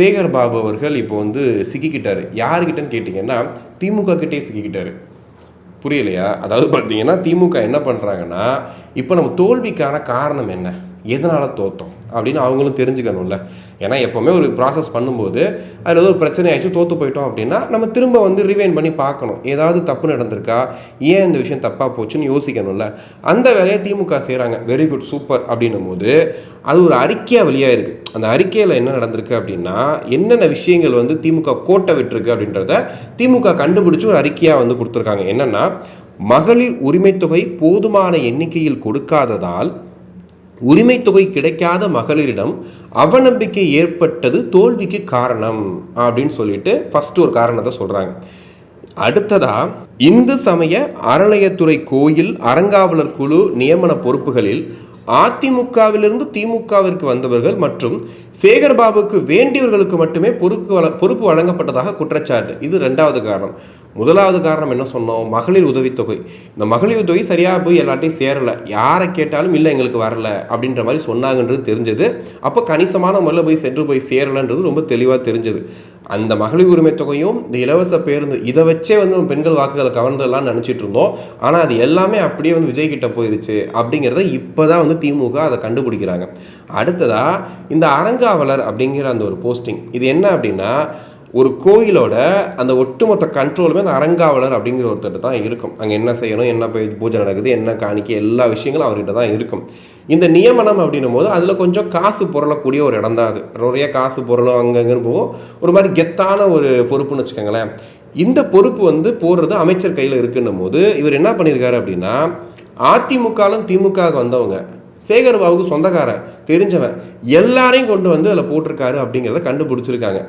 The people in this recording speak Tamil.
சேகர் பாபு அவர்கள் இப்போ வந்து சிக்கிக்கிட்டாரு. யாருக்கிட்டன்னு கேட்டிங்கன்னா, திமுக கிட்டே சிக்கிக்கிட்டாரு. புரியலையா? அதாவது பார்த்தீங்கன்னா, திமுக என்ன பண்ணுறாங்கன்னா, இப்போ நம்ம தோல்விக்கான காரணம் என்ன? எதனால் தோற்றோம் அப்படின்னு அவங்களும் தெரிஞ்சுக்கணும்ல. ஏன்னா எப்போவுமே ஒரு ப்ராசஸ் பண்ணும்போது அதில் ஏதோ ஒரு பிரச்சனை ஆகிடுச்சு, தோற்று போயிட்டோம் அப்படின்னா நம்ம திரும்ப வந்து ரிவைன் பண்ணி பார்க்கணும். ஏதாவது தப்பு நடந்திருக்கா, ஏன் இந்த விஷயம் தப்பாக போச்சுன்னு யோசிக்கணும்ல. அந்த வேலையை திமுக செய்கிறாங்க. வெரி குட், சூப்பர் அப்படின்னும் போது அது ஒரு அறிக்கையாக வெளியாக இருக்குது. அந்த அறிக்கையில் என்ன நடந்திருக்கு அப்படின்னா, என்னென்ன விஷயங்கள் வந்து திமுக கோட்டை விட்டுருக்கு அப்படின்றத திமுக கண்டுபிடிச்சி ஒரு அறிக்கையாக வந்து கொடுத்துருக்காங்க. என்னென்னா, மகளிர் உரிமைத்தொகை போதுமான எண்ணிக்கையில் கொடுக்காததால் உரிமை தொகை கிடைக்காத மகளிரிடம் அவநம்பிக்கை ஏற்பட்டது தோல்விக்கு காரணம் அப்படின்னு சொல்லிட்டு ஃபர்ஸ்ட் ஒரு காரணத்தை சொல்கிறாங்க. அடுத்ததா, இந்து சமய அறநிலையத்துறை கோயில் அறங்காவலர் குழு நியமன பொறுப்புகளில் அதிமுகவிலிருந்து திமுகவிற்கு வந்தவர்கள் மற்றும் சேகர்பாபுக்கு வேண்டியவர்களுக்கு மட்டுமே பொறுப்பு வழங்கப்பட்டதாக குற்றச்சாட்டு. இது ரெண்டாவது காரணம். முதலாவது காரணம் என்ன சொன்னோம்? மகளிர் உதவித்தொகை. இந்த மகளிர் உதவி சரியாக போய் எல்லாட்டையும் சேரலை. யாரை கேட்டாலும் இல்லை எங்களுக்கு வரல அப்படின்ற மாதிரி சொன்னாங்கன்றது தெரிஞ்சது. அப்போ கணிசமான முறையில் போய் சேரலைன்றது ரொம்ப தெளிவாக தெரிஞ்சது. அந்த மகளிர் உரிமை தொகையும் இந்த இலவச பேருந்து இதை வச்சே வந்து பெண்கள் வாக்குகளை கவர்ந்தெல்லாம் நினச்சிட்டு இருந்தோம். ஆனால் அது எல்லாமே அப்படியே வந்து விஜய் கிட்ட போயிருச்சு அப்படிங்கிறத இப்போ தான் வந்து திமுக அதை கண்டுபிடிக்கிறாங்க. அடுத்ததாக, இந்த அறங்காவலர் அப்படிங்கிற அந்த ஒரு போஸ்டிங், இது என்ன அப்படின்னா, ஒரு கோயிலோட அந்த ஒட்டுமொத்த கண்ட்ரோலுமே அந்த அறங்காவலர் அப்படிங்கிற ஒருத்தர் தான் இருக்கும். அங்கே என்ன செய்யணும், என்ன பூஜை நடக்குது, என்ன காணிக்கை, எல்லா விஷயங்களும் அவர்கிட்ட தான் இருக்கும். இந்த நியமனம் அப்படின்னும் போது அதில் கொஞ்சம் காசு பொருளக்கூடிய ஒரு இடம் தான் அது. நிறைய காசு பொருளும் அங்கங்கன்னு போகும். ஒரு மாதிரி கெத்தான ஒரு பொறுப்புன்னு வச்சுக்கோங்களேன். இந்த பொறுப்பு வந்து போடுறது அமைச்சர் கையில் இருக்குன்னும் போது இவர் என்ன பண்ணியிருக்காரு அப்படின்னா, அதிமுகலும் திமுக வந்தவங்க, சேகர்பாபுக்கு சொந்தக்காரன் தெரிஞ்சவன் எல்லாரையும் கொண்டு வந்து அதில் போட்டிருக்காரு அப்படிங்கிறத கண்டுபிடிச்சிருக்காங்க.